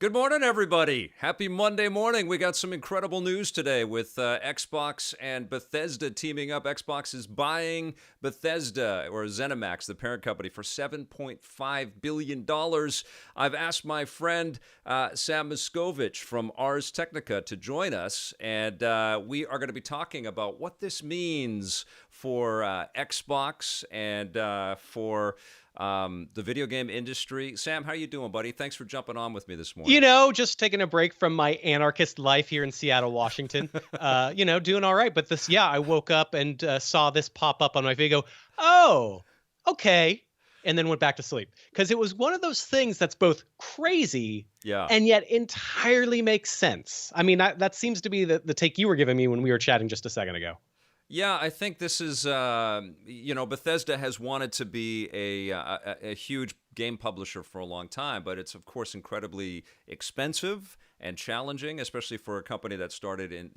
Good morning, everybody. Happy Monday morning. We got some incredible news today with Xbox and Bethesda teaming up. Xbox is buying Bethesda, or Zenemax, the parent company, for $7.5 billion. I've asked my friend Sam Machkovech from Ars Technica to join us, and we are going to be talking about what this means for Xbox and for the video game industry. Sam, how you doing, buddy? Thanks for jumping on with me this morning. Just taking a break from my anarchist life here in Seattle, Washington. Doing all right. But I woke up and saw this pop up on my video. Oh, okay. And then went back to sleep because it was one of those things that's both crazy and yet entirely makes sense. I mean, that seems to be the take you were giving me when we were chatting just a second ago. Yeah, I think this is, Bethesda has wanted to be a huge game publisher for a long time, but it's, of course, incredibly expensive and challenging, especially for a company that started in,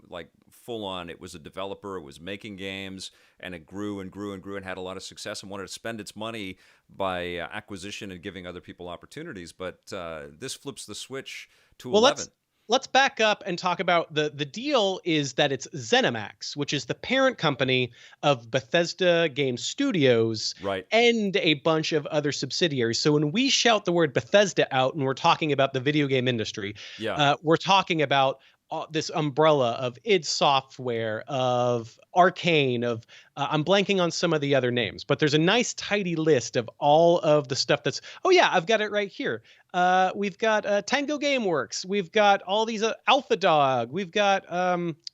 like full on. It was a developer, it was making games, and it grew and grew and grew and had a lot of success and wanted to spend its money by acquisition and giving other people opportunities. But this flips the switch to 11. Let's back up and talk about the deal is that it's Zenemax, which is the parent company of Bethesda Game Studios, right, and a bunch of other subsidiaries. So when we shout the word Bethesda out and we're talking about the video game industry, we're talking about this umbrella of id Software, of Arcane, of I'm blanking on some of the other names, but there's a nice tidy list of all of the stuff that's, I've got it right here. We've got Tango Gameworks. We've got all these Alpha Dog. We've got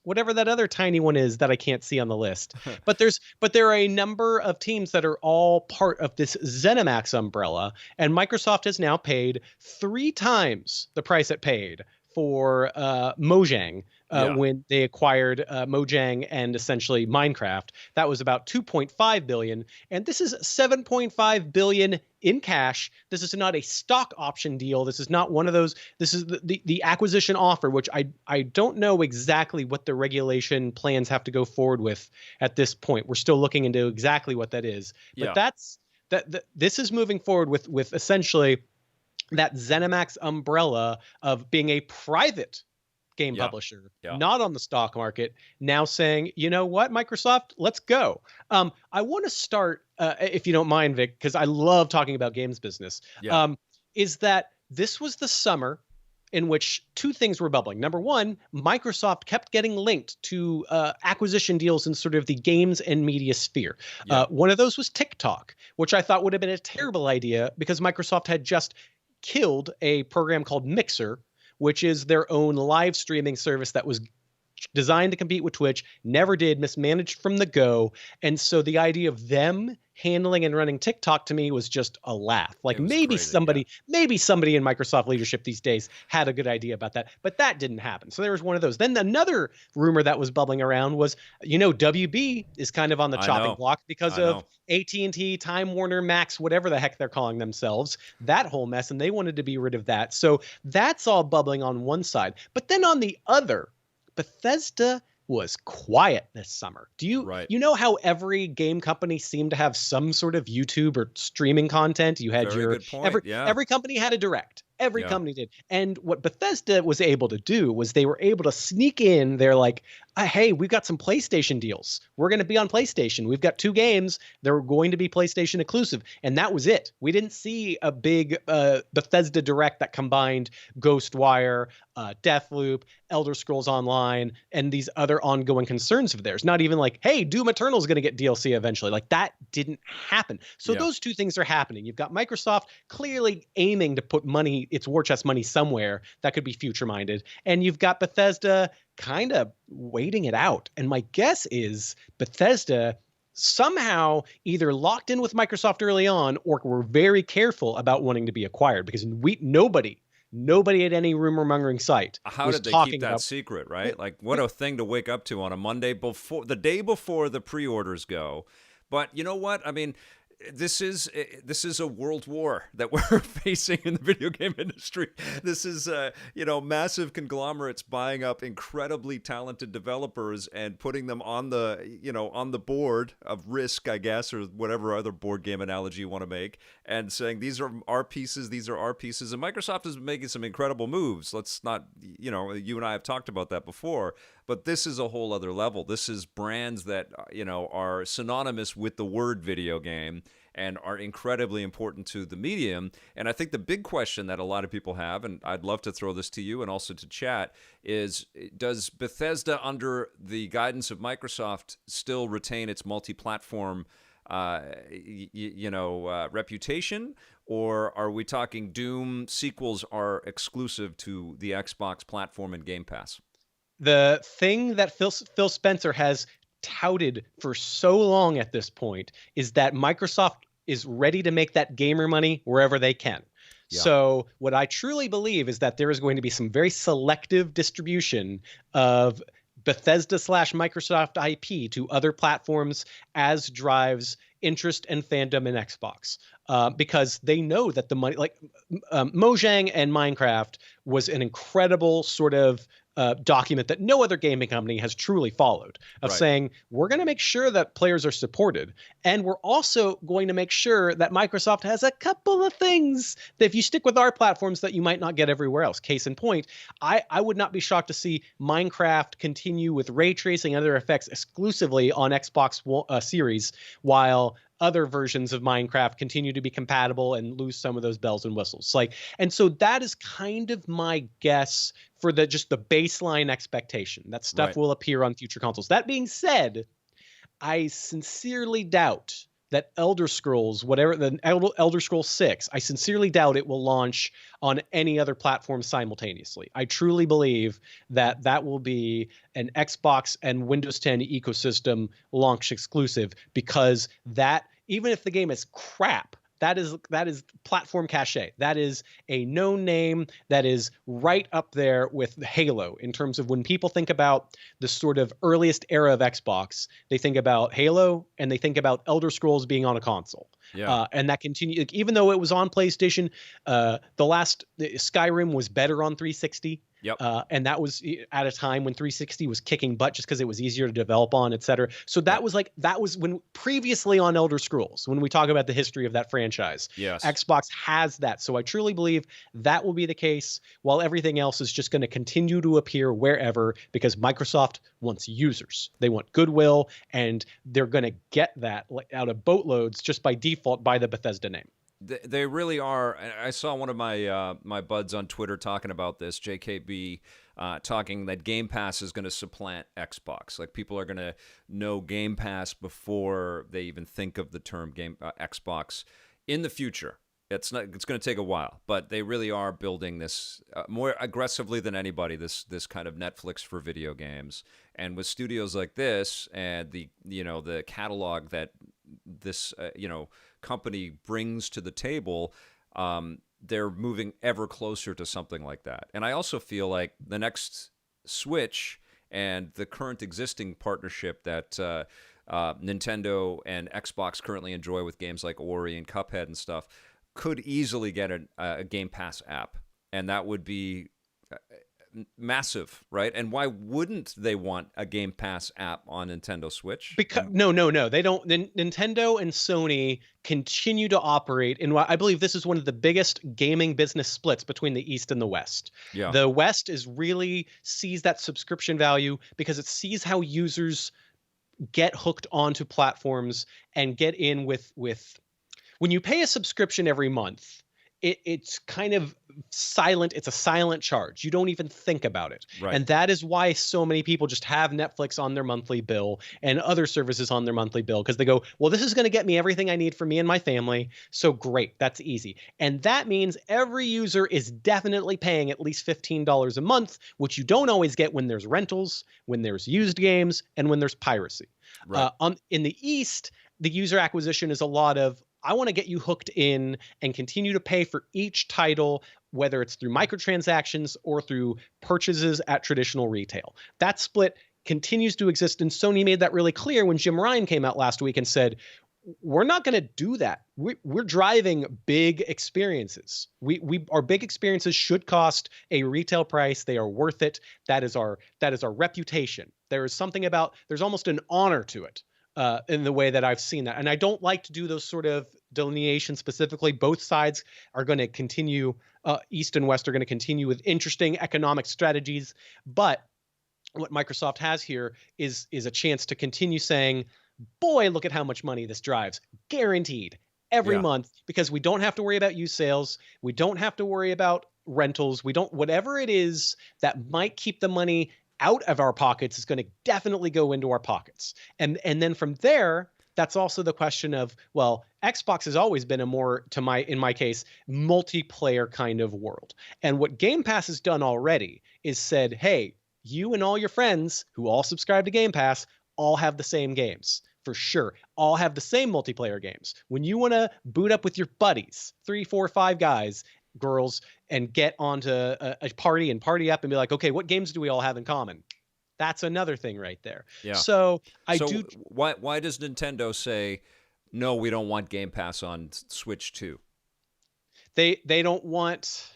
whatever that other tiny one is that I can't see on the list. but there are a number of teams that are all part of this Zenimax umbrella, and Microsoft has now paid 3 times the price it paid for Mojang when they acquired Mojang and essentially Minecraft. That was about $2.5 billion, and this is $7.5 billion in cash. This is not a stock option deal. This is not one of those. This is the acquisition offer, which I don't know exactly what the regulation plans have to go forward with at this point. We're still looking into exactly what that is, but this is moving forward with essentially that Zenimax umbrella of being a private game publisher, not on the stock market, now saying, you know what, Microsoft, let's go. I want to start, if you don't mind, Vic, because I love talking about games business, is that this was the summer in which 2 things were bubbling. Number one, Microsoft kept getting linked to acquisition deals in sort of the games and media sphere. One of those was TikTok, which I thought would have been a terrible idea because Microsoft had just killed a program called Mixer, which is their own live streaming service that was designed to compete with Twitch, never did, mismanaged from the go. And so the idea of them handling and running TikTok to me was just a laugh. Like maybe somebody in Microsoft leadership these days had a good idea about that, but that didn't happen. So there was one of those. Then another rumor that was bubbling around was, WB is kind of on the chopping block because of AT&T, Time Warner, Max, whatever the heck they're calling themselves, that whole mess. And they wanted to be rid of that. So that's all bubbling on one side. But then on the other, Bethesda was quiet this summer. Do you know how every game company seemed to have some sort of YouTube or streaming content? You had every company had a direct. Every company did. And what Bethesda was able to do was they were able to sneak in. They're like, hey, we've got some PlayStation deals. We're going to be on PlayStation. We've got 2 games. They're going to be PlayStation exclusive. And that was it. We didn't see a big Bethesda direct that combined Ghostwire, Deathloop, Elder Scrolls Online, and these other ongoing concerns of theirs. Not even like, hey, Doom Eternal is going to get DLC eventually. Like that didn't happen. So those 2 things are happening. You've got Microsoft clearly aiming to put its war chest money somewhere that could be future minded. And you've got Bethesda kind of waiting it out. And my guess is Bethesda somehow either locked in with Microsoft early on or were very careful about wanting to be acquired because nobody at any rumor mongering site How was did they talking keep that about secret, right? Like what a thing to wake up to on a Monday the day before the pre-orders go. But you know what? I mean, this is a world war that we're facing in the video game industry. This is massive conglomerates buying up incredibly talented developers and putting them on the board of Risk, I guess, or whatever other board game analogy you want to make, and saying these are our pieces, these are our pieces. And Microsoft is making some incredible moves. Let's not, you and I have talked about that before, but this is a whole other level. This is brands that are synonymous with the word video game and are incredibly important to the medium. And I think the big question that a lot of people have, and I'd love to throw this to you and also to chat, is does Bethesda, under the guidance of Microsoft, still retain its multi-platform reputation? Or are we talking Doom sequels are exclusive to the Xbox platform and Game Pass? The thing that Phil Spencer has touted for so long at this point is that Microsoft is ready to make that gamer money wherever they can. Yeah. So what I truly believe is that there is going to be some very selective distribution of Bethesda / Microsoft IP to other platforms as drives interest and fandom in Xbox, because they know that the money, like Mojang and Minecraft was an incredible sort of document that no other gaming company has truly followed, of saying, we're going to make sure that players are supported. And we're also going to make sure that Microsoft has a couple of things that if you stick with our platforms that you might not get everywhere else. Case in point, I would not be shocked to see Minecraft continue with ray tracing and other effects exclusively on Xbox Series, while other versions of Minecraft continue to be compatible and lose some of those bells and whistles. And so that is kind of my guess for just the baseline expectation that stuff will appear on future consoles. That being said, I sincerely doubt that Elder Scrolls, whatever the Elder Scrolls 6, I sincerely doubt it will launch on any other platform simultaneously. I truly believe that that will be an Xbox and Windows 10 ecosystem launch exclusive, because that, even if the game is crap, that is platform cachet. That is a known name that is right up there with Halo in terms of when people think about the sort of earliest era of Xbox, they think about Halo and they think about Elder Scrolls being on a console. Yeah. And that continued, even though it was on PlayStation, the last Skyrim was better on 360. Yep. And that was at a time when 360 was kicking butt just because it was easier to develop on, et cetera. So that was when previously on Elder Scrolls, when we talk about the history of that franchise, yes, Xbox has that. So I truly believe that will be the case, while everything else is just going to continue to appear wherever, because Microsoft wants users. They want goodwill, and they're going to get that out of boatloads just by default by the Bethesda name. They really are. I saw one of my buds on Twitter talking about this, JKB, talking that Game Pass is going to supplant Xbox. Like, people are going to know Game Pass before they even think of the term Xbox in the future. It's going to take a while, but they really are building this more aggressively than anybody. This kind of Netflix for video games, and with studios like this and the catalog that this company brings to the table, they're moving ever closer to something like that. And I also feel like the next Switch and the current existing partnership that Nintendo and Xbox currently enjoy with games like Ori and Cuphead and stuff could easily get a Game Pass app, and that would be massive, right? And why wouldn't they want a Game Pass app on Nintendo Switch? Because no, they don't. Nintendo and Sony continue to operate in what I believe this is one of the biggest gaming business splits between the East and the West. Yeah. The West really sees that subscription value because it sees how users get hooked onto platforms and get in with when you pay a subscription every month. It's kind of silent. It's a silent charge. You don't even think about it. Right. And that is why so many people just have Netflix on their monthly bill and other services on their monthly bill, because they go, well, this is going to get me everything I need for me and my family. So great. That's easy. And that means every user is definitely paying at least $15 a month, which you don't always get when there's rentals, when there's used games, and when there's piracy. Right. In the East, the user acquisition is a lot of, I want to get you hooked in and continue to pay for each title, whether it's through microtransactions or through purchases at traditional retail. That split continues to exist, and Sony made that really clear when Jim Ryan came out last week and said, we're not going to do that. We're driving big experiences. Our big experiences should cost a retail price. They are worth it. That is our reputation. There is something about, there's almost an honor to it in the way that I've seen that. And I don't like to do those sort of delineations specifically. Both sides are going to continue, East and West are going to continue with interesting economic strategies. But what Microsoft has here is a chance to continue saying, boy, look at how much money this drives. Guaranteed every month, because we don't have to worry about used sales. We don't have to worry about rentals. We don't, whatever it is that might keep the money out of our pockets is going to definitely go into our pockets. And then from there, that's also the question of, well, Xbox has always been a more, in my case, multiplayer kind of world. And what Game Pass has done already is said, hey, you and all your friends who all subscribe to Game Pass all have the same games. For sure. All have the same multiplayer games. When you want to boot up with your buddies, 3, 4, 5 guys, girls, and get onto a party and party up and be like, okay, what games do we all have in common? That's another thing right there. Yeah. So why does Nintendo say, no, we don't want Game Pass on Switch 2? They don't want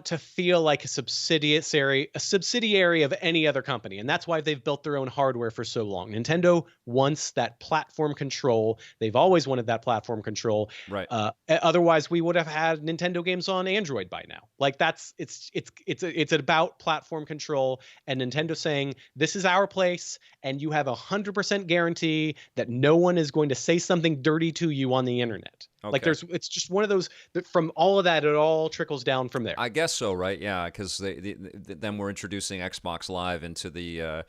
to feel like a subsidiary of any other company. And that's why they've built their own hardware for so long. Nintendo wants that platform control. They've always wanted that platform control. Right. Otherwise, we would have had Nintendo games on Android by now. Like it's about platform control, and Nintendo saying, this is our place, and you have 100% guarantee that no one is going to say something dirty to you on the internet. Okay. Like it's just one of those that from all of that, it all trickles down from there. I guess so, right? Yeah, because then we're introducing Xbox Live into the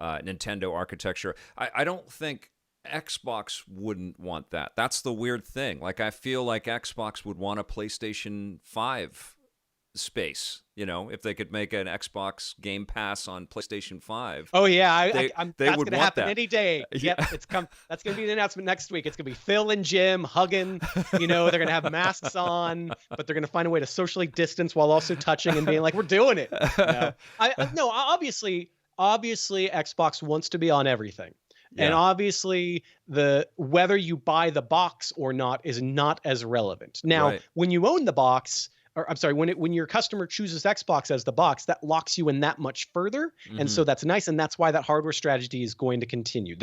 Nintendo architecture. I don't think Xbox wouldn't want that. That's the weird thing. Like, I feel like Xbox would want a PlayStation 5 space, if they could make an Xbox Game Pass on PlayStation 5. Oh yeah, that's would going to happen any day. Yeah. Yep, that's going to be the announcement next week. It's going to be Phil and Jim hugging. They're going to have masks on, but they're going to find a way to socially distance while also touching and being like, "We're doing it." No, obviously, Xbox wants to be on everything. Yeah. And obviously, whether you buy the box or not is not as relevant. Now, when you own the box, or I'm sorry, when your customer chooses Xbox as the box, that locks you in that much further. Mm-hmm. And so that's nice. And that's why that hardware strategy is going to continue.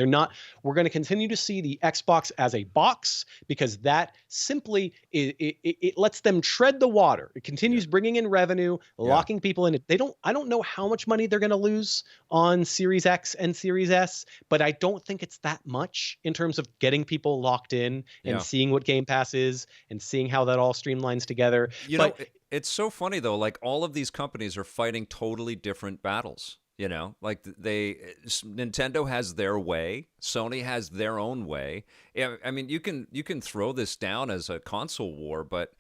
We're going to continue to see the Xbox as a box, because that simply, it lets them tread the water. It continues bringing in revenue, locking people in. I don't know how much money they're going to lose on Series X and Series S, but I don't think it's that much in terms of getting people locked in and seeing what Game Pass is and seeing how that all streamlines together. It's so funny, though. Like, all of these companies are fighting totally different battles. Like Nintendo has their way, Sony has their own way. Yeah, I mean, you can throw this down as a console war, but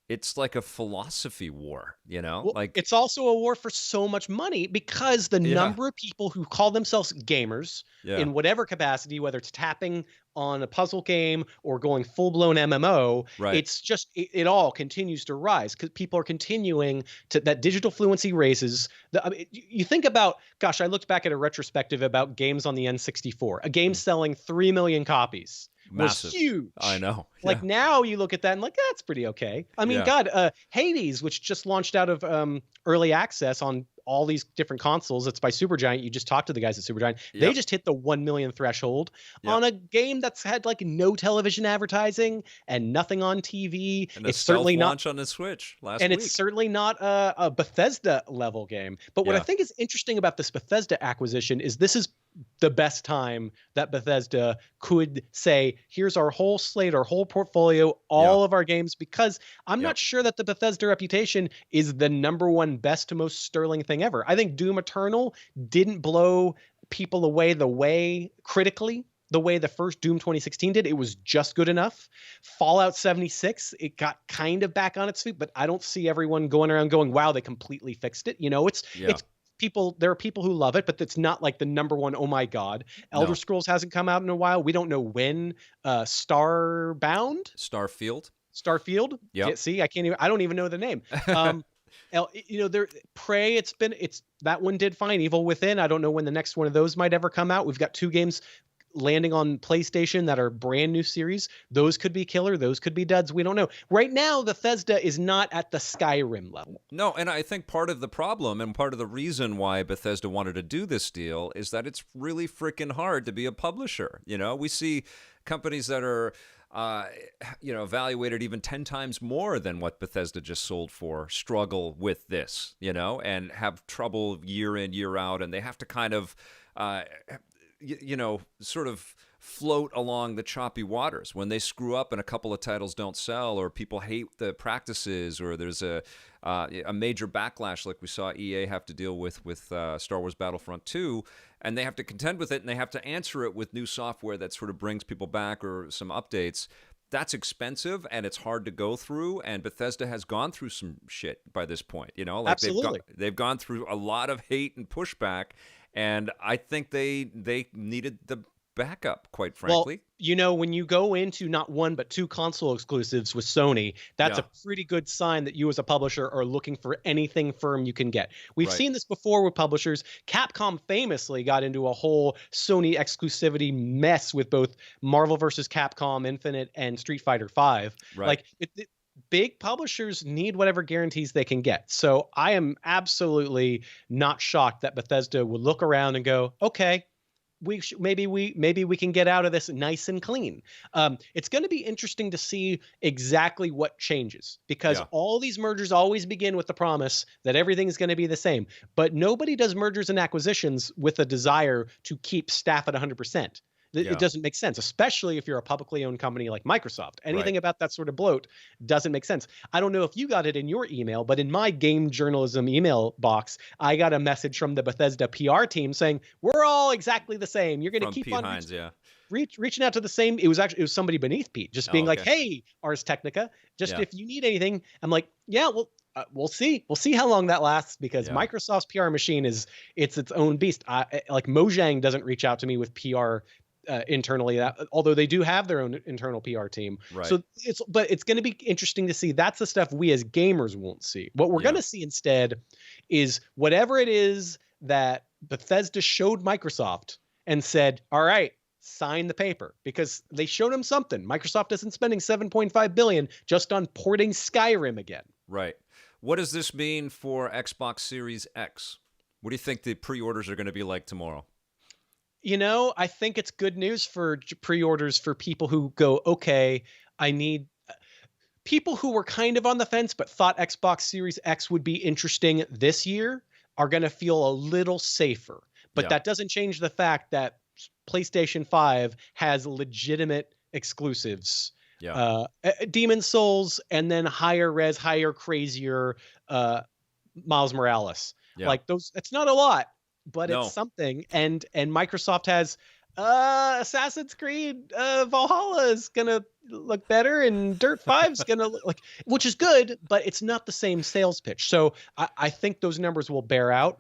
it's like a philosophy war, Well, like it's also a war for so much money, because the number of people who call themselves gamers in whatever capacity, whether it's tapping on a puzzle game or going full-blown MMO, it's just it all continues to rise, because people are continuing to, that digital fluency raises. You think about, gosh, I looked back at a retrospective about games on the N64, a game selling 3 million copies. Massive. Was huge. I know. Like, now you look at that and like, that's pretty okay. I mean, God, Hades, which just launched out of early access on all these different consoles. It's by Supergiant. You just talked to the guys at Supergiant. Yep. They just hit the 1 million threshold on a game that's had like no television advertising and nothing on TV. And it's certainly not launch on the Switch last week. It's certainly not a Bethesda level game. But what I think is interesting about this Bethesda acquisition is this is the best time that Bethesda could say, here's our whole slate, our whole portfolio, all of our games, because I'm not sure that the Bethesda reputation is the number one best to most sterling thing ever. I think Doom Eternal didn't blow people away critically the way the first Doom 2016 did. It was just good enough. Fallout 76, it got kind of back on its feet, but I don't see everyone going around going, wow, they completely fixed it. It's people, there are people who love it, but it's not like the number one, oh my God. Elder Scrolls hasn't come out in a while. We don't know when. Starfield? Yeah. See, I don't even know the name. Prey, that one did fine. Evil Within, I don't know when the next one of those might ever come out. We've got 2 games landing on PlayStation that are brand new series. Those could be killer. Those could be duds. We don't know. Right now, Bethesda is not at the Skyrim level. No, and I think part of the problem and part of the reason why Bethesda wanted to do this deal is that it's really freaking hard to be a publisher. We see companies that are evaluated even 10 times more than what Bethesda just sold for, struggle with this, and have trouble year in, year out. And they have to kind of, sort of float along the choppy waters. When they screw up and a couple of titles don't sell, or people hate the practices, or there's a major backlash like we saw EA have to deal with Star Wars Battlefront 2, and they have to contend with it, and they have to answer it with new software that sort of brings people back or some updates. That's expensive, and it's hard to go through, and Bethesda has gone through some shit by this point. Absolutely. They've gone through a lot of hate and pushback, and I think they needed the backup, quite frankly. Well, when you go into not one but two console exclusives with Sony, that's a pretty good sign that you as a publisher are looking for anything firm you can get. We've seen this before with publishers. Capcom famously got into a whole Sony exclusivity mess with both Marvel vs. Capcom Infinite and Street Fighter V. Right. Big publishers need whatever guarantees they can get. So I am absolutely not shocked that Bethesda would look around and go, okay, maybe we can get out of this nice and clean. It's going to be interesting to see exactly what changes, because all these mergers always begin with the promise that everything is going to be the same. But nobody does mergers and acquisitions with a desire to keep staff at 100%. It doesn't make sense, especially if you're a publicly owned company like Microsoft. Anything about that sort of bloat doesn't make sense. I don't know if you got it in your email, but in my game journalism email box, I got a message from the Bethesda PR team saying, we're all exactly the same. You're going to keep Pete on Hines, reaching out to the same. It was somebody beneath Pete, just being like, hey, Ars Technica, if you need anything. I'm like, well, we'll see. We'll see how long that lasts, because Microsoft's PR machine it's its own beast. Like Mojang doesn't reach out to me with PR internally, although they do have their own internal PR team. Right. So it's going to be interesting to see. That's the stuff we as gamers won't see. What we're going to see instead is whatever it is that Bethesda showed Microsoft and said, all right, sign the paper, because they showed them something. Microsoft isn't spending $7.5 billion just on porting Skyrim again. Right. What does this mean for Xbox Series X? What do you think the pre-orders are going to be like tomorrow? I think it's good news for pre-orders for people who go, okay, I need people who were kind of on the fence but thought Xbox Series X would be interesting this year are going to feel a little safer. But that doesn't change the fact that PlayStation 5 has legitimate exclusives. Demon's Souls, and then higher res, higher, crazier Miles Morales. Like those, it's not a lot, but it's something. And Microsoft has Assassin's Creed Valhalla is gonna look better, and Dirt 5's gonna look like, which is good, but it's not the same sales pitch. So I think those numbers will bear out.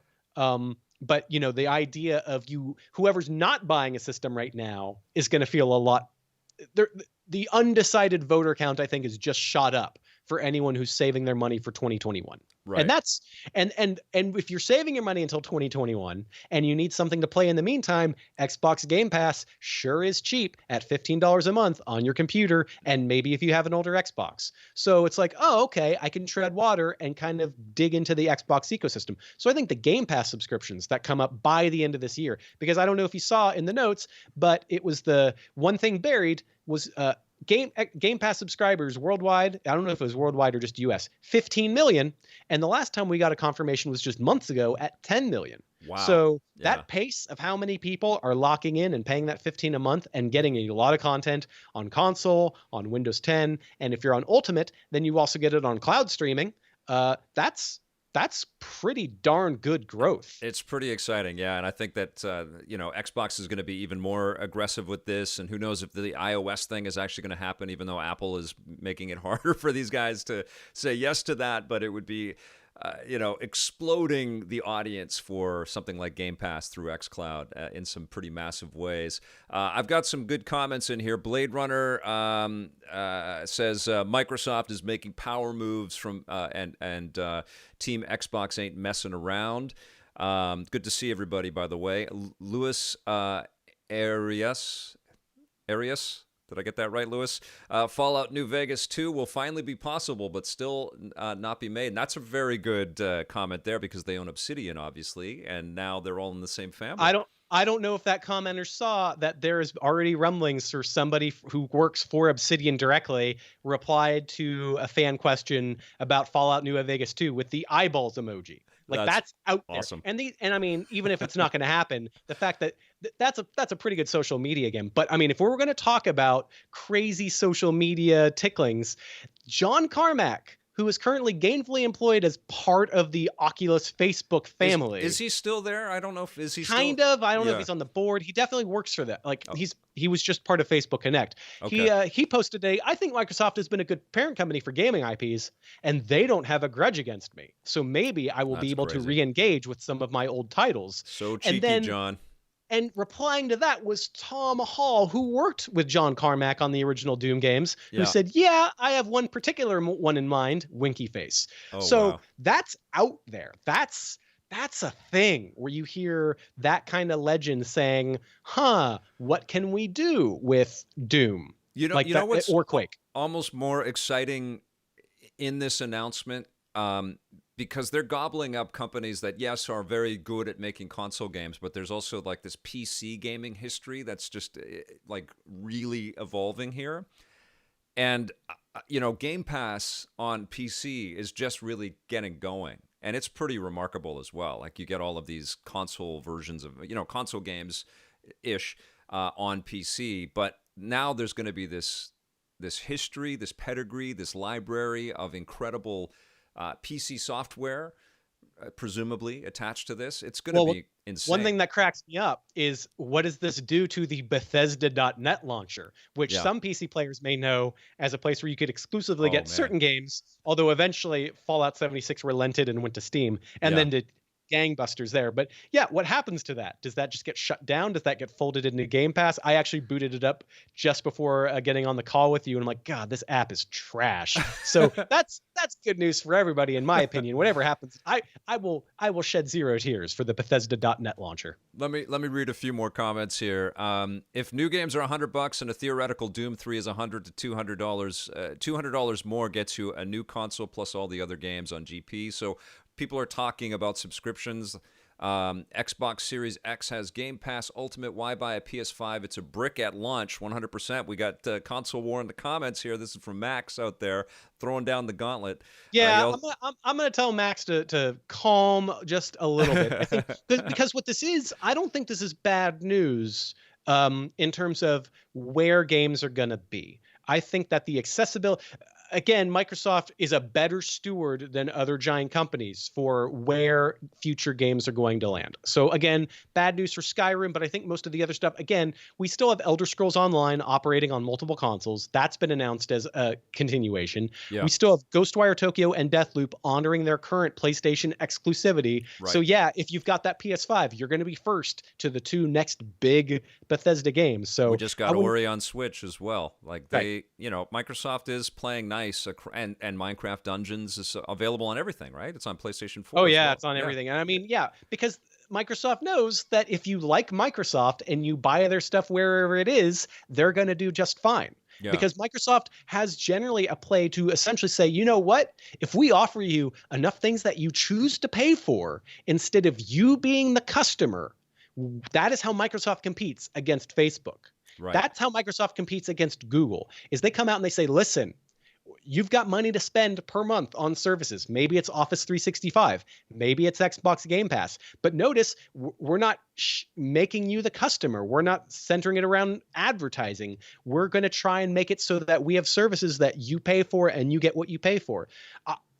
But the idea of whoever's not buying a system right now is going to feel a lot. The undecided voter count, I think, is just shot up for anyone who's saving their money for 2021. Right. And that's and if you're saving your money until 2021 and you need something to play in the meantime, Xbox Game Pass sure is cheap at $15 a month on your computer, and maybe if you have an older Xbox. So it's like, oh, okay, I can tread water and kind of dig into the Xbox ecosystem. So I think the Game Pass subscriptions that come up by the end of this year, because I don't know if you saw in the notes, but it was the one thing buried was Game Pass subscribers worldwide. I don't know if it was worldwide or just US, 15 million. And the last time we got a confirmation was just months ago at 10 million. Wow. So that pace of how many people are locking in and paying that 15 a month and getting a lot of content on console, on Windows 10. And if you're on Ultimate, then you also get it on cloud streaming. That's pretty darn good growth. It's pretty exciting, yeah. And I think that, Xbox is going to be even more aggressive with this. And who knows if the iOS thing is actually going to happen, even though Apple is making it harder for these guys to say yes to that. But it would be, exploding the audience for something like Game Pass through xCloud in some pretty massive ways. I've got some good comments in here. Blade Runner says Microsoft is making power moves from and Team Xbox ain't messing around. Good to see everybody, by the way. Lewis Arias. Arias? Did I get that right, Lewis? Fallout New Vegas 2 will finally be possible, but still not be made. And that's a very good comment there because they own Obsidian, obviously, and now they're all in the same family. I don't know if that commenter saw that there is already rumblings for somebody who works for Obsidian directly replied to a fan question about Fallout New Vegas 2 with the eyeballs emoji. Like that's out awesome. there. And I mean, even if it's not going to happen, the fact that that's a pretty good social media game. But I mean, if we were going to talk about crazy social media ticklings, John Carmack, who is currently gainfully employed as part of the Oculus Facebook family. Is he still there? I don't know if is he kind still... of. I don't know if he's on the board. He definitely works for that. Like he was just part of Facebook Connect. Okay. He posted I think Microsoft has been a good parent company for gaming IPs, and they don't have a grudge against me. So maybe I will be able to re-engage with some of my old titles. So cheeky, John. And replying to that was Tom Hall, who worked with John Carmack on the original Doom games, who said, yeah, I have one particular one in mind, Winky Face. So that's out there. That's a thing where you hear that kind of legend saying, what can we do with Doom? You know what's or Quake? Almost more exciting in this announcement, because they're gobbling up companies that, yes, are very good at making console games, but there's also like this PC gaming history that's just like really evolving here. And, Game Pass on PC is just really getting going. And it's pretty remarkable as well. Like you get all of these console versions of, console games-ish on PC. But now there's going to be this history, this pedigree, this library of incredible PC software, presumably attached to this. It's going to be insane. One thing that cracks me up is, what does this do to the Bethesda.net launcher, which some PC players may know as a place where you could exclusively get certain games, although eventually Fallout 76 relented and went to Steam, and then did gangbusters there. But yeah, what happens to that? Does that just get shut down? Does that get folded into Game Pass? I actually booted it up just before getting on the call with you, and I'm like, God, this app is trash. So that's good news for everybody, in my opinion. Whatever happens, I will shed zero tears for the Bethesda.net launcher. Let me read a few more comments here. If new games are $100 and a theoretical Doom 3 is $100 to $200, $200 more gets you a new console plus all the other games on GP. So people are talking about subscriptions. Xbox Series X has Game Pass Ultimate. Why buy a PS5? It's a brick at launch, 100%. We got Console War in the comments here. This is from Max out there throwing down the gauntlet. Yeah, I'm going to tell Max to calm just a little bit. I think because what this is, I don't think this is bad news in terms of where games are going to be. I think that the accessibility... Again, Microsoft is a better steward than other giant companies for where future games are going to land. So again, bad news for Skyrim, but I think most of the other stuff, again, we still have Elder Scrolls Online operating on multiple consoles. That's been announced as a continuation. We still have Ghostwire Tokyo and Deathloop honoring their current PlayStation exclusivity. So yeah, if you've got that PS5, you're going to be first to the two next big Bethesda games. So we just got Ori on Switch as well. Like Microsoft is playing nice. And Minecraft Dungeons is available on everything, right? It's on PlayStation 4. Oh, yeah, it's on everything. And I mean, because Microsoft knows that if you like Microsoft and you buy their stuff wherever it is, they're going to do just fine. Because Microsoft has generally a play to essentially say, you know what? If we offer you enough things that you choose to pay for, instead of you being the customer, that is how Microsoft competes against Facebook. Right. That's how Microsoft competes against Google, is they come out and they say, listen, you've got money to spend per month on services. Maybe it's Office 365. Maybe it's Xbox Game Pass. But notice, we're not making you the customer. We're not centering it around advertising. We're going to try and make it so that we have services that you pay for and you get what you pay for.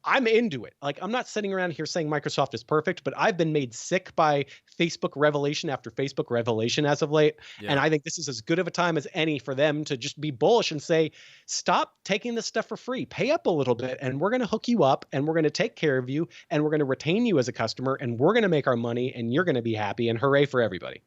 I'm into it. Like, I'm not sitting around here saying Microsoft is perfect, but I've been made sick by Facebook revelation after Facebook revelation as of late. And I think this is as good of a time as any for them to just be bullish and say, stop taking this stuff for free, pay up a little bit, and we're going to hook you up, and we're going to take care of you, and we're going to retain you as a customer, and we're going to make our money, and you're going to be happy, and hooray for everybody.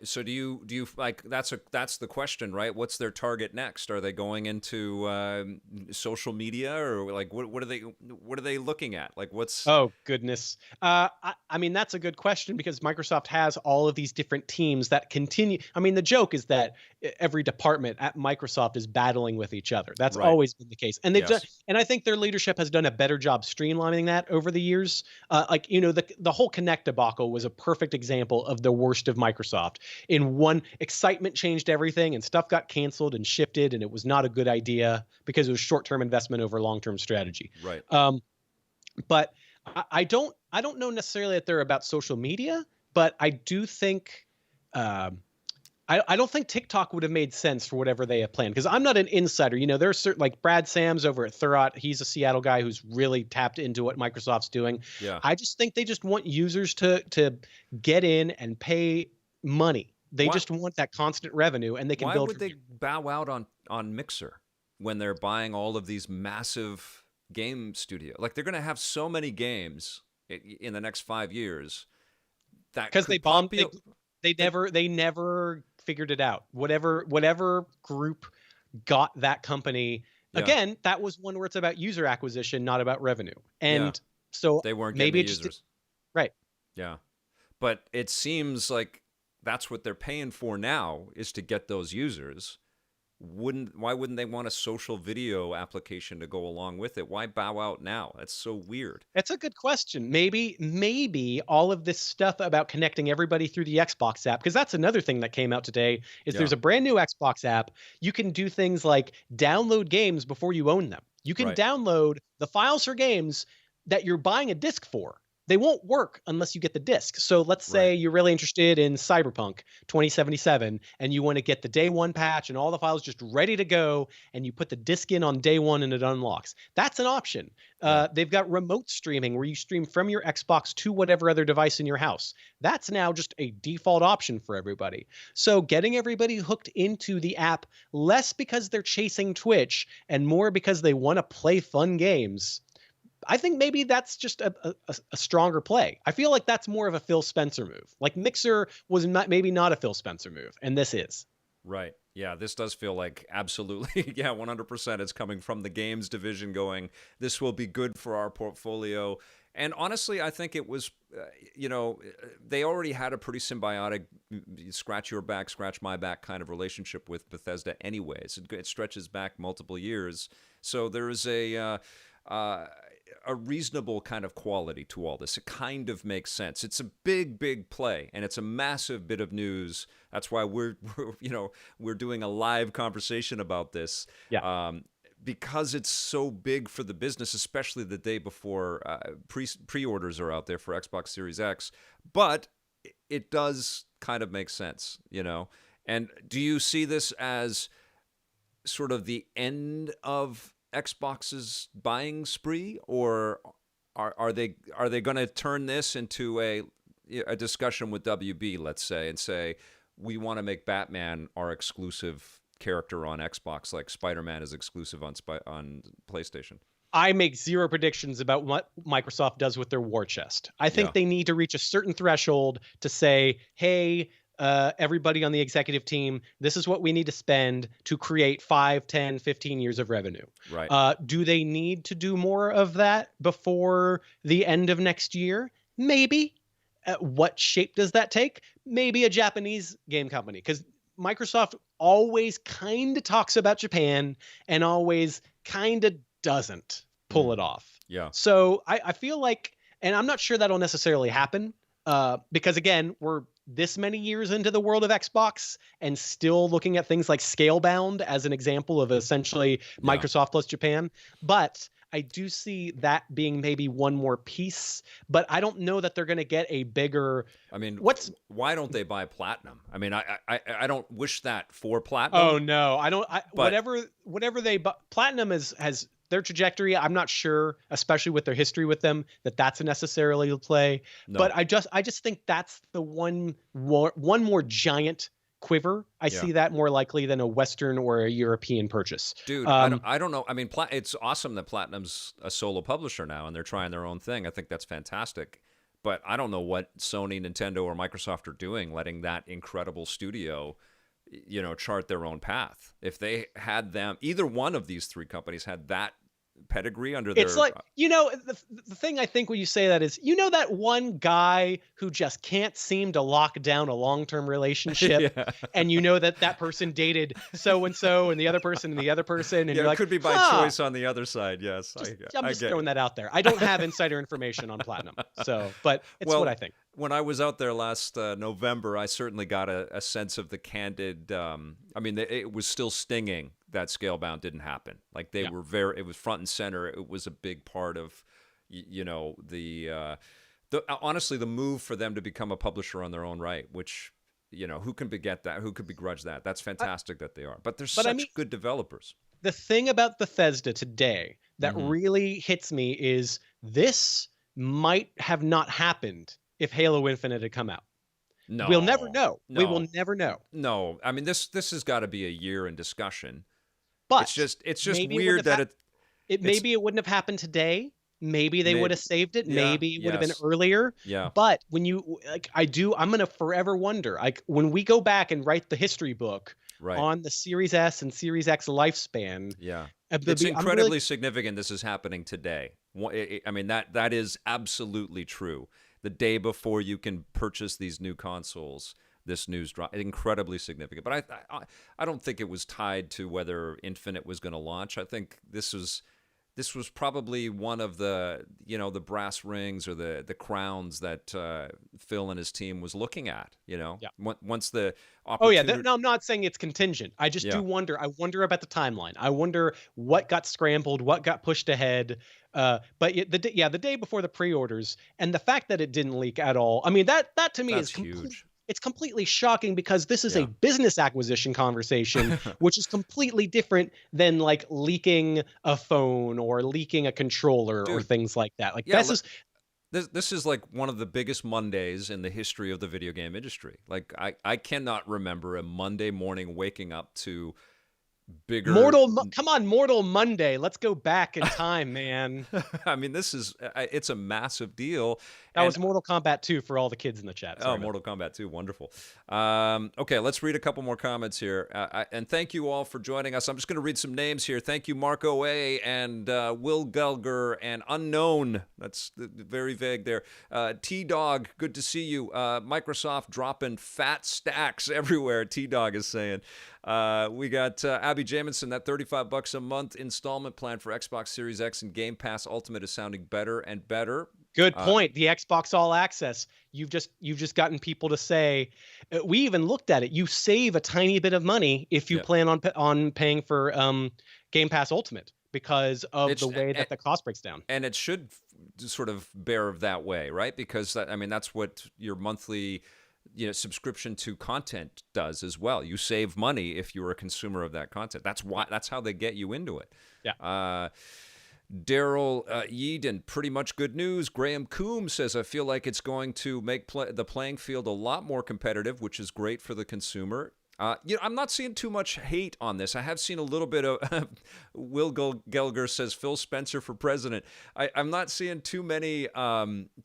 So do you like, that's the question, right? What's their target next? Are they going into social media, or like what What are they looking at? Like, what's? Oh, goodness. I mean, that's a good question because Microsoft has all of these different teams that continue. I mean, the joke is that every department at Microsoft is battling with each other. That's Right. always been the case. And they've done, Yes. and I think their leadership has done a better job streamlining that over the years. Like, the whole Kinect debacle was a perfect example of the worst of Microsoft. In one, excitement changed everything and stuff got canceled and shifted, and it was not a good idea because it was short-term investment over long-term strategy. Right. But I don't know necessarily that they're about social media, but I do think I don't think TikTok would have made sense for whatever they have planned because I'm not an insider. There's certain like Brad Sams over at Thurrott. He's a Seattle guy who's really tapped into what Microsoft's doing. Yeah. I just think they just want users to get in and pay money. They just want that constant revenue, and they can Why build. would they bow out on Mixer when they're buying all of these massive game studio? Like, they're going to have so many games in the next 5 years that Because they could bombed. pop you. They never figured it out. Whatever group got that company. Yeah. Again, that was one where it's about user acquisition, not about revenue. And so They weren't maybe getting the it users. right. Yeah. But it seems like that's what they're paying for now, is to get those users. Why wouldn't they want a social video application to go along with it? Why bow out now? That's so weird. That's a good question. Maybe all of this stuff about connecting everybody through the Xbox app, because that's another thing that came out today, is there's a brand new Xbox app. You can do things like download games before you own them. You can download the files for games that you're buying a disc for. They won't work unless you get the disc. So let's say you're really interested in Cyberpunk 2077 and you want to get the day one patch and all the files just ready to go, and you put the disc in on day one and it unlocks. That's an option. They've got remote streaming where you stream from your Xbox to whatever other device in your house. That's now just a default option for everybody. So getting everybody hooked into the app, less because they're chasing Twitch and more because they want to play fun games, I think maybe that's just a stronger play. I feel like that's more of a Phil Spencer move. Like Mixer was maybe not a Phil Spencer move, and this is. Right. Yeah, this does feel like absolutely, 100% it's coming from the games division going, this will be good for our portfolio. And honestly, I think it was, they already had a pretty symbiotic scratch your back, scratch my back kind of relationship with Bethesda anyways. It stretches back multiple years. So there is a reasonable kind of quality to all this. It kind of makes sense. It's a big play, and it's a massive bit of news. That's why we're doing a live conversation about this. Yeah. Because it's so big for the business, especially the day before pre-orders are out there for Xbox Series X. But it does kind of make sense, And do you see this as sort of the end of Xbox's buying spree, or are they going to turn this into a discussion with WB, let's say, and say we want to make Batman our exclusive character on Xbox, like Spider-Man is exclusive on PlayStation? I make zero predictions about what Microsoft does with their war chest. I think they need to reach a certain threshold to say, hey, everybody on the executive team, this is what we need to spend to create 5, 10, 15 years of revenue. Right. Do they need to do more of that before the end of next year? Maybe. What shape does that take? Maybe a Japanese game company, because Microsoft always kind of talks about Japan and always kind of doesn't pull it off. Yeah. So I feel like, and I'm not sure that'll necessarily happen, because again, we're this many years into the world of Xbox and still looking at things like Scalebound as an example of essentially Microsoft plus Japan. But I do see that being maybe one more piece, but I don't know that they're going to get a bigger. I mean, why don't they buy Platinum? I mean, I don't wish that for Platinum. Oh no, I don't. Whatever they Platinum has their trajectory. I'm not sure, especially with their history with them, that's a necessarily play. No. But I just think that's the one more giant quiver. I see that more likely than a Western or a European purchase. Dude, I don't know. I mean, it's awesome that Platinum's a solo publisher now and they're trying their own thing. I think that's fantastic. But I don't know what Sony, Nintendo, or Microsoft are doing, letting that incredible studio, chart their own path. If they had them, either one of these three companies had that pedigree, under It's their. like, the thing I think when you say that is, that one guy who just can't seem to lock down a long-term relationship, Yeah. and that person dated so and so and the other person and the other person, and Yeah, you're it like, could be by huh. choice on the other side. Yes, I'm I just get you. throwing that out there. I don't have insider information on Platinum, but it's what I Well, think. when I was out there last November, I certainly got a sense of the candid. I mean, it was still stinging that Scalebound didn't happen. Like they Yeah. were very. It was front and center. It was a big part of, the honestly the move for them to become a publisher on their own right, which. Who can beget that? Who could begrudge that? That's fantastic that they are. But they're But I mean, such good developers. the thing about Bethesda today that Hmm. really hits me is this might have not happened if Halo Infinite had come out. We'll never No, know. We will no, never know. no. I mean, this has got to be a year in discussion. But It's just maybe it wouldn't weird have that it's maybe it wouldn't have happened today. Maybe they would maybe have saved it. yeah, Maybe it would have been yes, earlier. yeah, But when you I'm gonna forever wonder. Like when we go back and write the history book right, on the Series S and Series X lifespan, yeah. I'm It's really incredibly significant. This is happening today. I mean that is absolutely true. The day before you can purchase these new consoles, this news drop incredibly significant. But I don't think it was tied to whether Infinite was going to launch. I think this was probably one of the the brass rings or the crowns that Phil and his team was looking at. yeah. Once the Oh yeah, opportunity. no, I'm not saying it's contingent. I just Yeah, do wonder. I wonder about the timeline. I wonder what got scrambled, what got pushed ahead. The day before the pre-orders, and the fact that it didn't leak at all. I mean, that to me is that's complete. huge. It's completely shocking because this is a Yeah. business acquisition conversation, which is completely different than like leaking a phone or leaking a controller or Dude. things like that. Like Yeah. This is like one of the biggest Mondays in the history of the video game industry. Like I cannot remember a Monday morning waking up to bigger. Come on, Mortal Monday. Let's go back in time, man. I mean, it's a massive deal. That And was Mortal Kombat 2 for all the kids in the chat. Sorry oh, about Mortal Kombat 2, wonderful. Okay, let's read a couple more comments here. And thank you all for joining us. I'm just going to read some names here. Thank you, Marco A. and Will Gelger and Unknown. That's very vague there. T-Dog, good to see you. Microsoft dropping fat stacks everywhere, T-Dog is saying. We got Abby Jamison, that $35 a month installment plan for Xbox Series X and Game Pass Ultimate is sounding better and better. Good point. The Xbox All Access. You've just gotten people to say. We even looked at it. You save a tiny bit of money if you plan on paying for Game Pass Ultimate because of the way that the cost breaks down. And it should sort of bear that way, right? Because that's what your monthly subscription to content does as well. You save money if you're a consumer of that content. That's how they get you into it. Yeah. Daryl Yeadon, pretty much good news. Graham Coombs says, I feel like it's going to make the playing field a lot more competitive, which is great for the consumer. I'm not seeing too much hate on this. I have seen a little bit of Will Gelger says Phil Spencer for president. I'm not seeing too many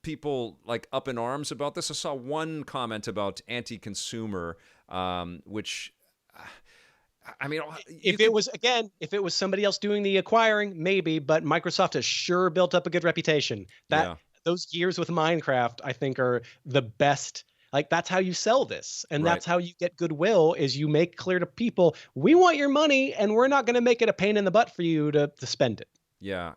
people like up in arms about this. I saw one comment about anti-consumer, which I mean, if it was somebody else doing the acquiring, maybe, but Microsoft has sure built up a good reputation. Those years with Minecraft, I think, are the best. Like, that's how you sell this. And that's how you get goodwill, is you make clear to people, we want your money and we're not going to make it a pain in the butt for you to spend it. Yeah.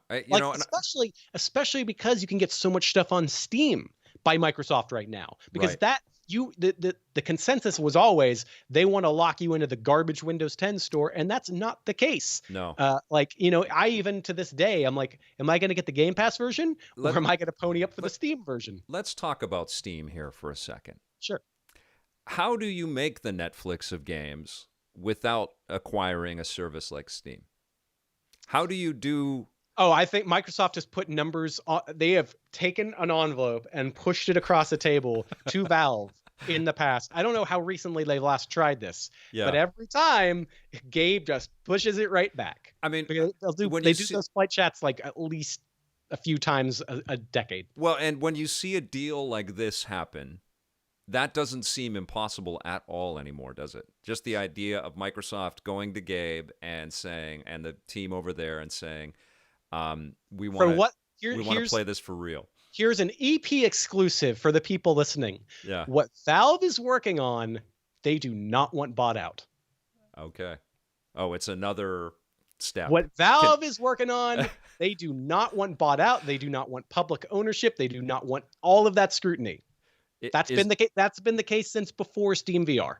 Especially because you can get so much stuff on Steam by Microsoft right now, because the consensus was always they want to lock you into the garbage Windows 10 store, and that's not the case. No. I even to this day, I'm like, am I going to get the Game Pass version or am I going to pony up for the Steam version? Let's talk about Steam here for a second. Sure. How do you make the Netflix of games without acquiring a service like Steam? How do you do... Oh, I think Microsoft has put numbers on. They have taken an envelope and pushed it across the table to Valve in the past. I don't know how recently they last tried this, but every time Gabe just pushes it right back. I mean, they do those flight chats like at least a few times a decade. Well, and when you see a deal like this happen, that doesn't seem impossible at all anymore, does it? Just the idea of Microsoft going to Gabe and saying, and the team over there and saying, We want For to what? play this for real. Here's an EP exclusive for the people listening. Yeah. What Valve is working on, they do not want bought out. Okay. Oh, it's another step. What Valve is working on, they do not want bought out. They do not want public ownership. They do not want all of that scrutiny. That's been the case. That's been the case since before Steam VR.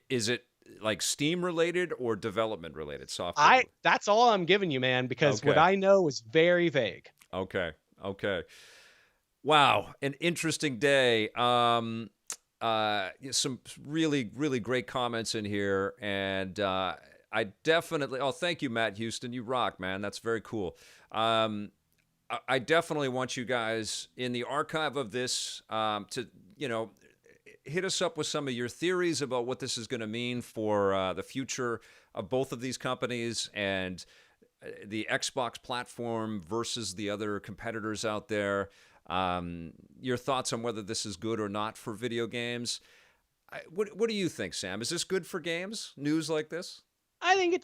Is it like Steam related or development related software? That's all I'm giving you, man, because what I know is very vague. Okay. Wow, an interesting day. Some really, really great comments in here, and I definitely. Oh, thank you, Matt Houston. You rock, man. That's very cool. I definitely want you guys in the archive of this to, hit us up with some of your theories about what this is going to mean for the future of both of these companies and the Xbox platform versus the other competitors out there. Your thoughts on whether this is good or not for video games. What do you think, Sam? Is this good for games? News like this? I think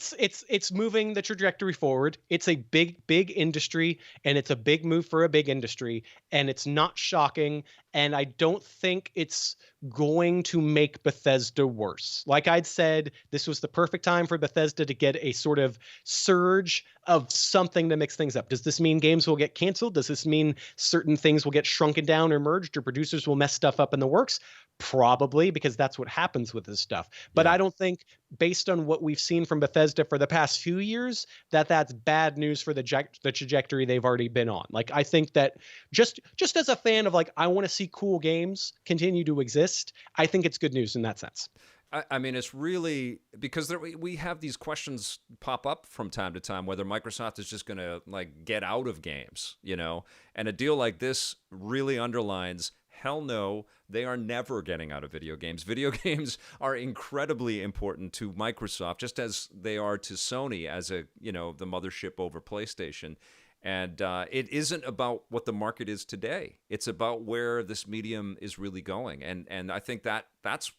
it's moving the trajectory forward. It's a big industry, and it's a big move for a big industry, and it's not shocking, and I don't think it's going to make Bethesda worse. Like I'd said, this was the perfect time for Bethesda to get a sort of surge of something to mix things up. Does this mean games will get canceled? Does this mean certain things will get shrunken down or merged, or producers will mess stuff up in the works? Probably, because that's what happens with this stuff. But I don't think, based on what we've seen from Bethesda for the past few years, that's bad news for the trajectory they've already been on. Like, I think that just as a fan of, like, I want to see cool games continue to exist, I think it's good news in that sense. I mean, it's really because we have these questions pop up from time to time, whether Microsoft is just going to like get out of games, and a deal like this really underlines, hell no, they are never getting out of video games. Video games are incredibly important to Microsoft, just as they are to Sony as the mothership over PlayStation. And it isn't about what the market is today. It's about where this medium is really going. And I think that's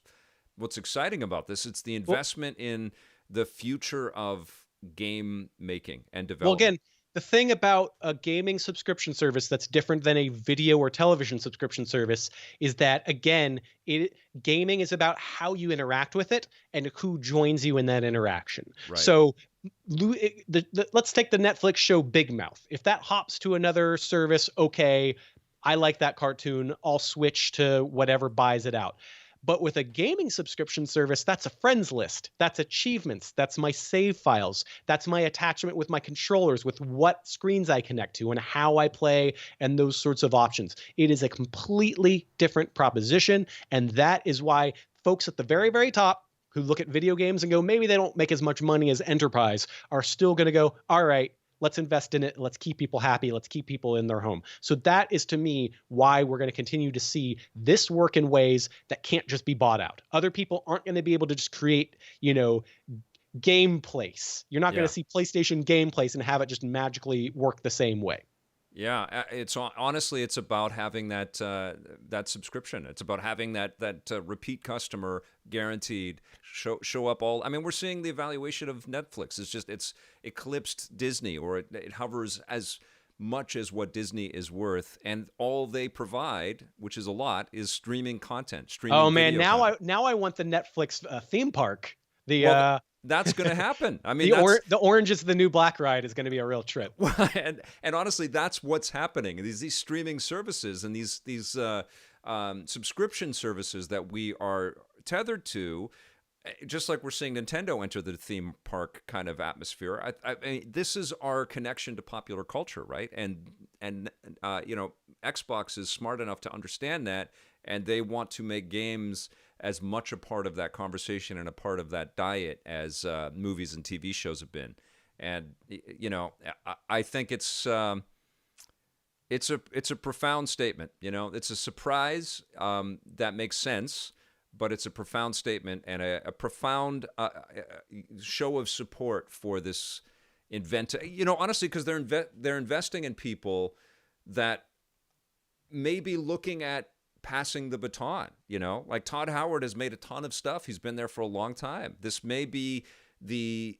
what's exciting about this. It's the investment in the future of game making and development. Well, again, the thing about a gaming subscription service that's different than a video or television subscription service is that, again, gaming is about how you interact with it and who joins you in that interaction. Right. So let's take the Netflix show Big Mouth. If that hops to another service, okay, I like that cartoon, I'll switch to whatever buys it out. But with a gaming subscription service, that's a friends list. That's achievements. That's my save files. That's my attachment with my controllers, with what screens I connect to and how I play and those sorts of options. It is a completely different proposition. And that is why folks at the very, very top who look at video games and go, maybe they don't make as much money as enterprise, are still going to go, all right, let's invest in it. Let's keep people happy. Let's keep people in their home. So that is, to me, why we're going to continue to see this work in ways that can't just be bought out. Other people aren't going to be able to just create, gameplays. You're not going to see PlayStation gameplays and have it just magically work the same way. Yeah, it's honestly, it's about having that subscription. It's about having that repeat customer guaranteed show up all. I mean, we're seeing the evaluation of Netflix. It's eclipsed Disney, or it hovers as much as what Disney is worth, and all they provide, which is a lot, is streaming content. Oh man, now I want the Netflix theme park. That's going to happen. I mean, the Orange is the New Black ride is going to be a real trip. And honestly, that's what's happening. These streaming services and these subscription services that we are tethered to, just like we're seeing Nintendo enter the theme park kind of atmosphere. I mean, this is our connection to popular culture, right? And Xbox is smart enough to understand that, and they want to make games as much a part of that conversation and a part of that diet as movies and TV shows have been. And I think it's a profound statement. It's a surprise that makes sense, but it's a profound statement and a profound show of support for this honestly, because they're investing in people that may be looking at passing the baton. Like Todd Howard has made a ton of stuff. He's been there for a long time. This may be the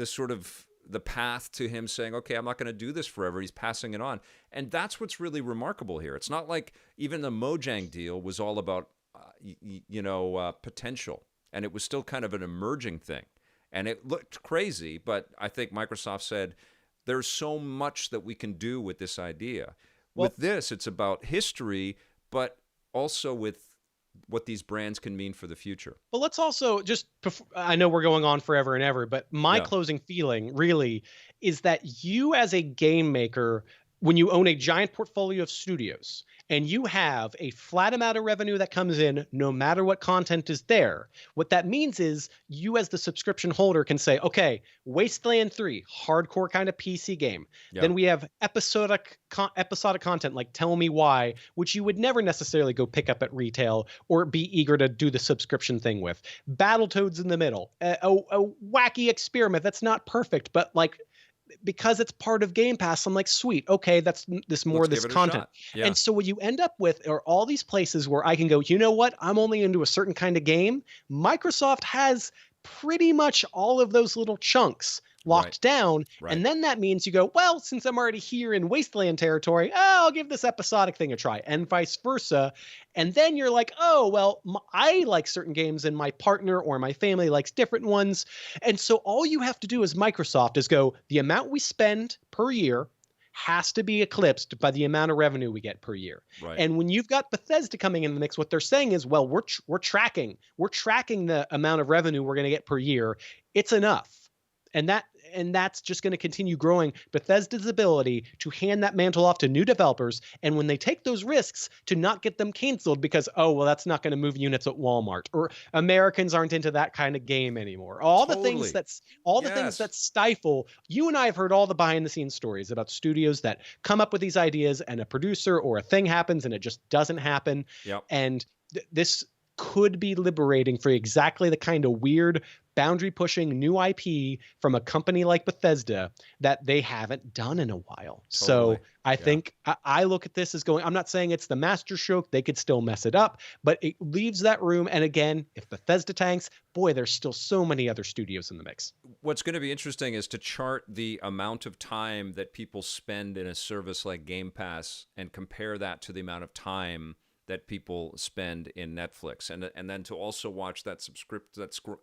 sort of the path to him saying, okay, I'm not going to do this forever. He's passing it on. And that's what's really remarkable here. It's not like even the Mojang deal was all about, potential. And it was still kind of an emerging thing. And it looked crazy, but I think Microsoft said, there's so much that we can do with this idea. Well, with this, it's about history, but also with what these brands can mean for the future. But let's also just, I know we're going on forever and ever, but my closing feeling really is that you as a game maker, when you own a giant portfolio of studios and you have a flat amount of revenue that comes in no matter what content is there, what that means is you as the subscription holder can say, okay, Wasteland 3, hardcore kind of PC game. Then we have episodic content like Tell Me Why, which you would never necessarily go pick up at retail or be eager to do the subscription thing with. Battletoads in the middle, a wacky experiment that's not perfect, but like, because it's part of Game Pass, I'm like, sweet, okay, that's this more of this content. Yeah. And so what you end up with are all these places where I can go, you know what? I'm only into a certain kind of game. Microsoft has pretty much all of those little chunks locked down. And then that means you go, well, since I'm already here in Wasteland territory, I'll give this episodic thing a try, and vice versa. And then you're like, oh, well, I like certain games and my partner or my family likes different ones. And so all you have to do as Microsoft is go, the amount we spend per year has to be eclipsed by the amount of revenue we get per year. And when you've got Bethesda coming in the mix, what they're saying is, well, we're tracking the amount of revenue we're going to get per year. It's enough. And that's just going to continue growing Bethesda's ability to hand that mantle off to new developers. And when they take those risks, to not get them canceled because, oh, well, that's not going to move units at Walmart, or Americans aren't into that kind of game anymore. All the things that stifle. You and I have heard all the behind the scenes stories about studios that come up with these ideas and a producer or a thing happens and it just doesn't happen. And this could be liberating for exactly the kind of weird boundary pushing new IP from a company like Bethesda that they haven't done in a while. So I think I look at this as going, I'm not saying it's the master stroke. They could still mess it up, but it leaves that room. And again, if Bethesda tanks, boy, there's still so many other studios in the mix. What's going to be interesting is to chart the amount of time that people spend in a service like Game Pass and compare that to the amount of time that people spend in Netflix, and then to also watch that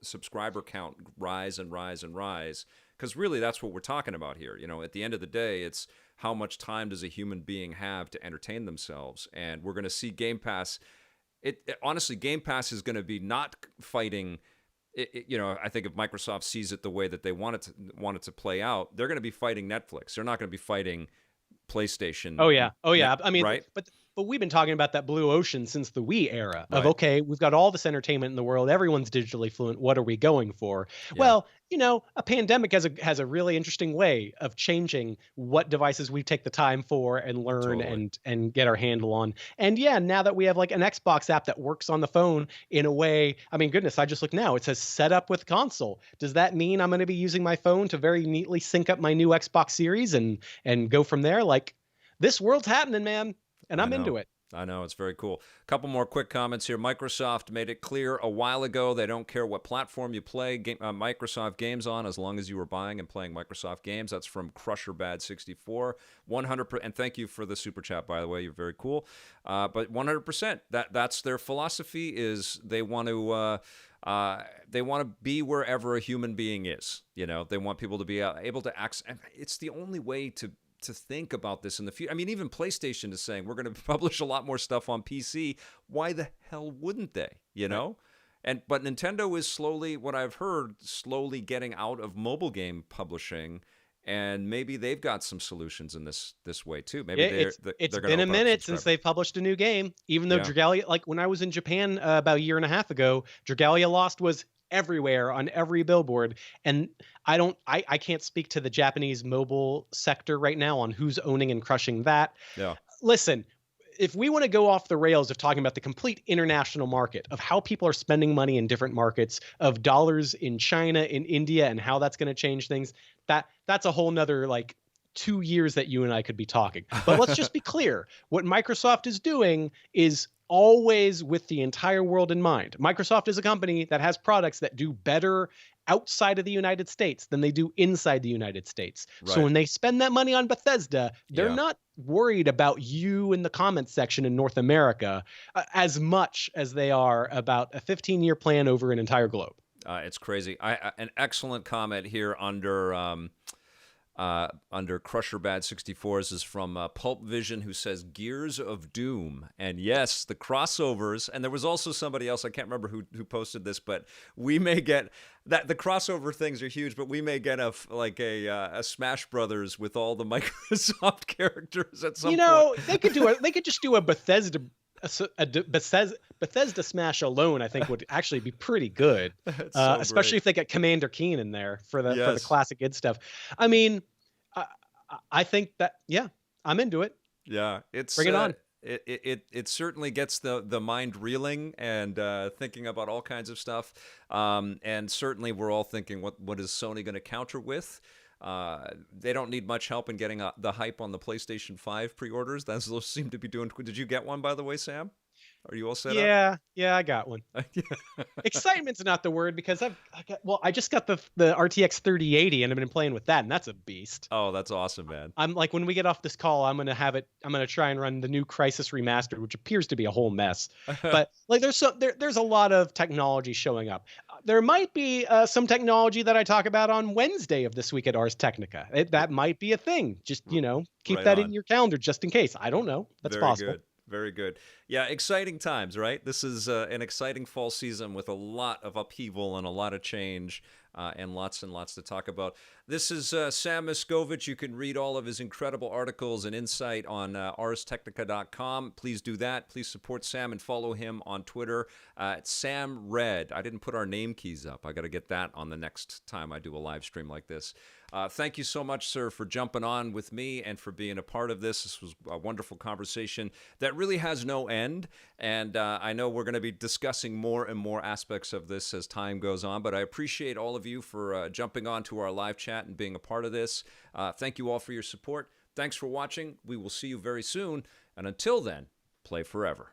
subscriber count rise and rise and rise, because really that's what we're talking about here. At the end of the day, it's how much time does a human being have to entertain themselves, and we're going to see Game Pass. Honestly, Game Pass is going to be not fighting. I think if Microsoft sees it the way that they want it to play out, they're going to be fighting Netflix. They're not going to be fighting PlayStation. Oh yeah. I mean, right? But we've been talking about that blue ocean since the Wii era of, okay, we've got all this entertainment in the world. Everyone's digitally fluent. What are we going for? Well, a pandemic has a really interesting way of changing what devices we take the time for and learn and get our handle on. And now that we have like an Xbox app that works on the phone in a way, I mean, goodness, I just look now, it says set up with console. Does that mean I'm going to be using my phone to very neatly sync up my new Xbox Series and go from there? Like, this world's happening, man. And I'm into it. I know. It's very cool. A couple more quick comments here. Microsoft made it clear a while ago they don't care what platform you play Microsoft games on, as long as you are buying and playing Microsoft games. That's from CrusherBad64. 100%. And thank you for the super chat, by the way. You're very cool. But 100%. That's their philosophy. Is they want to be wherever a human being is. They want people to be able to access. And it's the only way to think about this in the future. I mean, even PlayStation is saying we're going to publish a lot more stuff on PC. Why the hell wouldn't they? But Nintendo is slowly, what I've heard, getting out of mobile game publishing, and maybe they've got some solutions in this way too. Maybe it's been a minute since they've published a new game. Even though Dragalia, like when I was in Japan about a year and a half ago, Dragalia Lost was everywhere on every billboard. And I can't speak to the Japanese mobile sector right now on who's owning and crushing that. Listen, if we want to go off the rails of talking about the complete international market of how people are spending money in different markets, of dollars in China, in India, and how that's going to change things, that's a whole nother like 2 years that you and I could be talking. But let's just be clear. What Microsoft is doing is always with the entire world in mind. Microsoft is a company that has products that do better outside of the United States than they do inside the United States. So Right. when they spend that money on Bethesda, they're Yeah. not worried about you in the comments section in North America as much as they are about a 15-year plan over an entire globe. It's crazy. An excellent comment here under Crusher Bad 64s is from Pulp Vision, who says Gears of Doom. And yes, the crossovers. And there was also somebody else, I can't remember who posted this, but we may get that. The crossover things are huge, but we may get a Smash Brothers with all the Microsoft characters at some point. They could just do a Bethesda Smash alone. I think would actually be pretty good, especially if they get Commander Keen in there for the classic id stuff. I mean, I think that I'm into it. Yeah, bring it on. It certainly gets the mind reeling and thinking about all kinds of stuff. And certainly we're all thinking, what is Sony going to counter with? They don't need much help in getting the hype on the PlayStation 5 pre-orders. Those seem to be doing. Did you get one, by the way, Sam? Are you all set up? Yeah, I got one. Excitement's not the word because I just got the RTX 3080 and I've been playing with that, and that's a beast. Oh, that's awesome, man. I'm like, when we get off this call, I'm gonna try and run the new Crysis Remastered, which appears to be a whole mess. But like, there's a lot of technology showing up. There might be some technology that I talk about on Wednesday of this week at Ars Technica. That might be a thing. Just keep that in your calendar just in case. I don't know. That's possible. Good. Very good. Yeah, exciting times, right? This is an exciting fall season with a lot of upheaval and a lot of change and lots to talk about. This is Sam Machkovech. You can read all of his incredible articles and insight on arstechnica.com. Please do that. Please support Sam and follow him on Twitter at Sam Red. I didn't put our name keys up. I got to get that on the next time I do a live stream like this. Thank you so much, sir, for jumping on with me and for being a part of this. This was a wonderful conversation that really has no end. And I know we're going to be discussing more and more aspects of this as time goes on. But I appreciate all of you for jumping on to our live chat and being a part of this. Thank you all for your support. Thanks for watching. We will see you very soon. And until then, play forever.